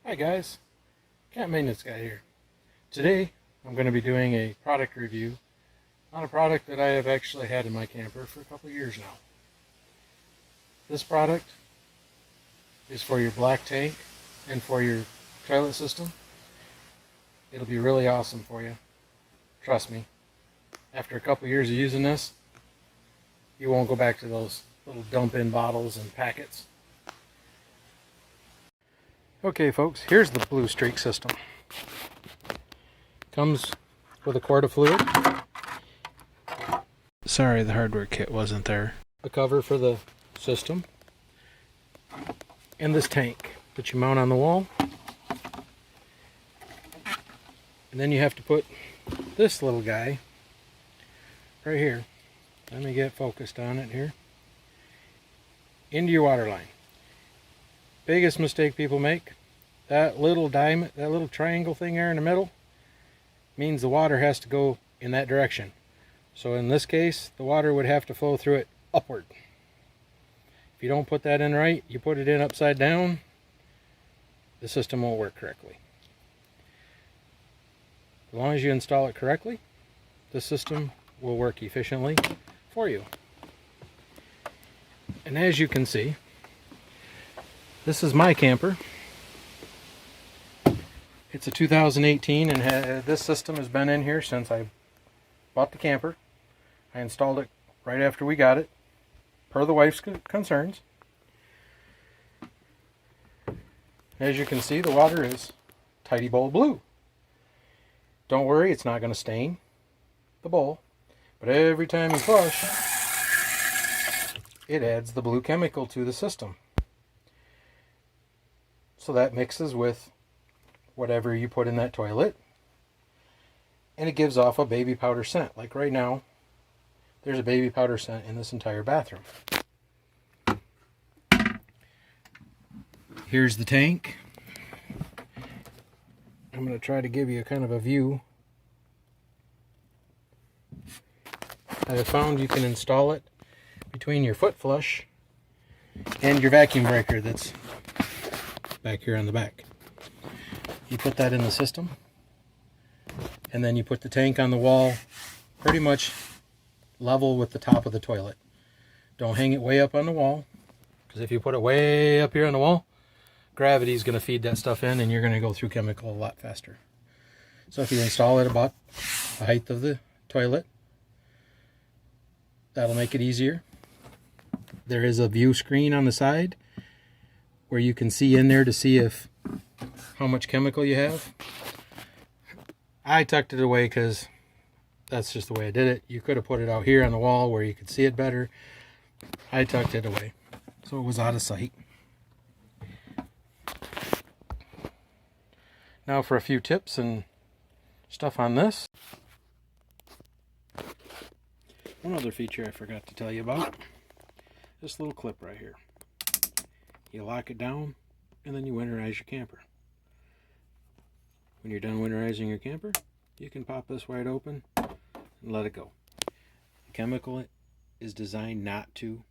Hi guys, Cat Maintenance Guy here. Today I'm going to be doing a product review on a product that I have actually had in my camper for a couple of years now. This product is for your black tank and for your toilet system. It'll be really awesome for you. Trust me. After a couple of years of using this, you won't go back to those little dump-in bottles and packets. Okay folks, here's the Blue Streak system. Comes with a quart of fluid. Sorry, the hardware kit wasn't there. A cover for the system. And this tank that you mount on the wall. And then you have to put this little guy right here. Let me get focused on it here. Into your water line. Biggest mistake people make, that little diamond, that little triangle thing there in the middle, means the water has to go in that direction. So in this case, the water would have to flow through it upward. If you don't put that in right, you put it in upside down, the system won't work correctly. As long as you install it correctly, the system will work efficiently for you. And as you can see, this is my camper. It's a 2018 and this system has been in here since I bought the camper. I installed it right after we got it, per the wife's concerns. As you can see, the water is Tidy Bowl Blue. Don't worry, it's not going to stain the bowl, but every time you flush, it adds the blue chemical to the system. So that mixes with whatever you put in that toilet, and it gives off a baby powder scent. Like right now, there's a baby powder scent in this entire bathroom. Here's the tank. I'm going to try to give you a kind of a view. I have found you can install it between your foot flush and your vacuum breaker that's back here on the back. You put that in the system, and then you put the tank on the wall pretty much level with the top of the toilet. Don't hang it way up on the wall, because if you put it way up here on the wall, gravity is going to feed that stuff in and you're going to go through chemical a lot faster. So if you install it about the height of the toilet, that'll make it easier. There is a view screen on the side where you can see in there to see how much chemical you have. I tucked it away because that's just the way I did it. You could have put it out here on the wall where you could see it better. I tucked it away so it was out of sight. Now for a few tips and stuff on this. One other feature I forgot to tell you about. This little clip right here. You lock it down and then you winterize your camper. When you're done winterizing your camper, you can pop this wide open and let it go. The chemical is designed not to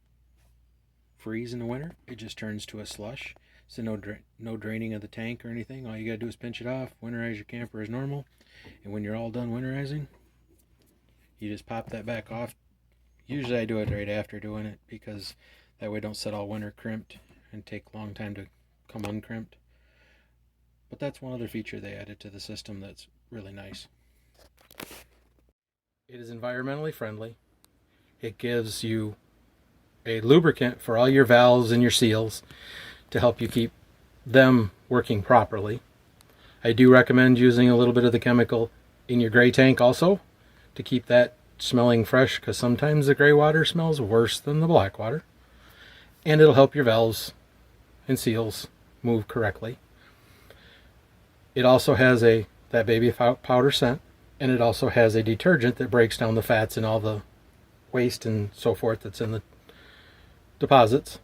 freeze in the winter. It just turns to a slush. So no draining of the tank or anything. All you gotta do is pinch it off, winterize your camper as normal, and when you're all done winterizing, you just pop that back off. Usually I do it right after doing it because that way it don't sit all winter crimped and take a long time to come uncrimped. But that's one other feature they added to the system that's really nice. It is environmentally friendly. It gives you a lubricant for all your valves and your seals to help you keep them working properly. I do recommend using a little bit of the chemical in your gray tank also to keep that smelling fresh, because sometimes the gray water smells worse than the black water. And it'll help your valves and seals move correctly. It also has that baby powder scent, and it also has a detergent that breaks down the fats and all the waste and so forth that's in the deposits.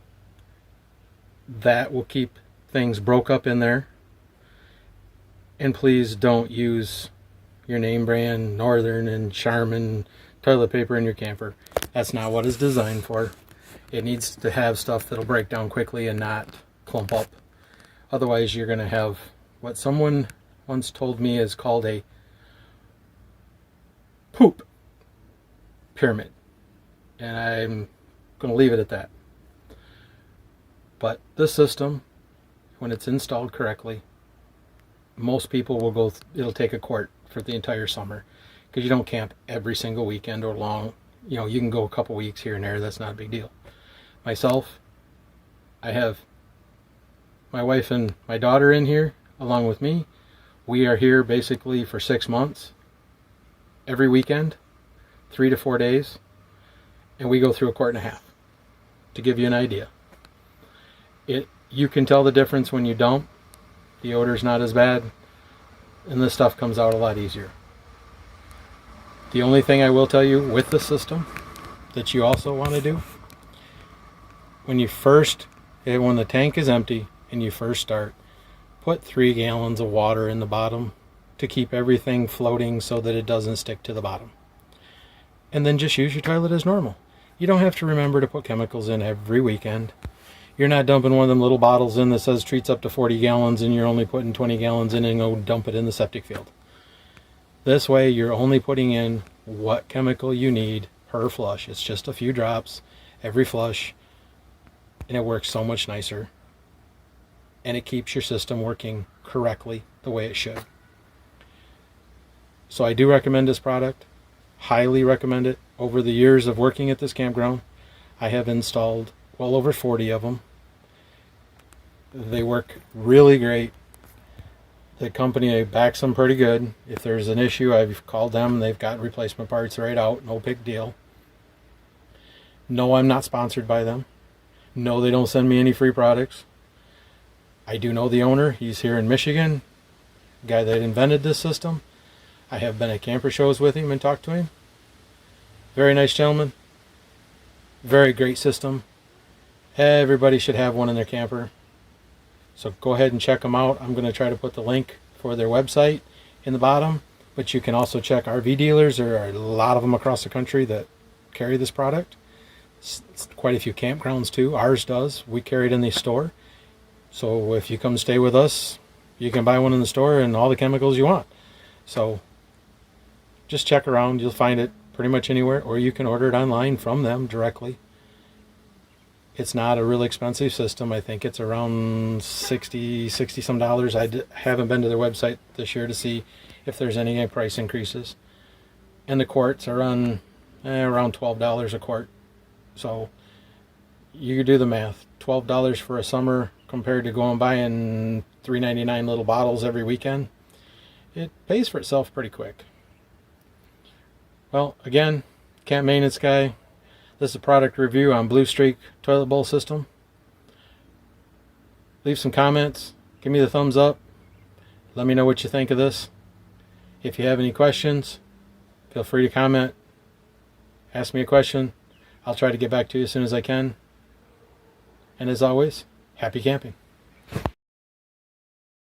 That will keep things broke up in there. And please don't use your name brand Northern and Charmin toilet paper in your camper. That's not what it's designed for. It needs to have stuff that'll break down quickly and not clump up. Otherwise you're going to have what someone once told me is called a poop pyramid. And I'm going to leave it at that. But this system, when it's installed correctly, most people will go, it'll take a quart for the entire summer, because you don't camp every single weekend or long. You know, you can go a couple weeks here and there. That's not a big deal. Myself, I have my wife and my daughter in here along with me. We are here basically for 6 months, every weekend, 3 to 4 days, and we go through a quart and a half, to give you an idea. You can tell the difference when you dump. The odor's not as bad, and this stuff comes out a lot easier. The only thing I will tell you with the system that you also want to do, when the tank is empty and you first start, put 3 gallons of water in the bottom to keep everything floating so that it doesn't stick to the bottom. And then just use your toilet as normal. You don't have to remember to put chemicals in every weekend. You're not dumping one of them little bottles in that says treats up to 40 gallons and you're only putting 20 gallons in and go dump it in the septic field. This way you're only putting in what chemical you need per flush. It's just a few drops every flush, and it works so much nicer. And it keeps your system working correctly the way it should. So I do recommend this product. Highly recommend it. Over the years of working at this campground, I have installed well over 40 of them. They work really great. The company backs them pretty good. If there's an issue, I've called them. They've got replacement parts right out. No big deal. No, I'm not sponsored by them. No, they don't send me any free products. I do know the owner. He's here in Michigan. The guy that invented this system. I have been at camper shows with him and talked to him. Very nice gentleman. Very great system. Everybody should have one in their camper. So go ahead and check them out. I'm going to try to put the link for their website in the bottom. But you can also check RV dealers. There are a lot of them across the country that carry this product. It's quite a few campgrounds too. Ours does. We carry it in the store. So if you come stay with us, you can buy one in the store and all the chemicals you want. So just check around. You'll find it pretty much anywhere, or you can order it online from them directly. It's not a really expensive system. I think it's around $60 some. I haven't been to their website this year to see if there's any price increases. And the quarts are on around $12 a quart. So you do the math. $12 for a summer compared to going buying $3.99 little bottles every weekend. It pays for itself pretty quick. Well, again, Camp Maintenance Guy. This is a product review on Blue Streak toilet bowl system. Leave some comments. Give me the thumbs up. Let me know what you think of this. If you have any questions, feel free to comment. Ask me a question. I'll try to get back to you as soon as I can. And as always, happy camping.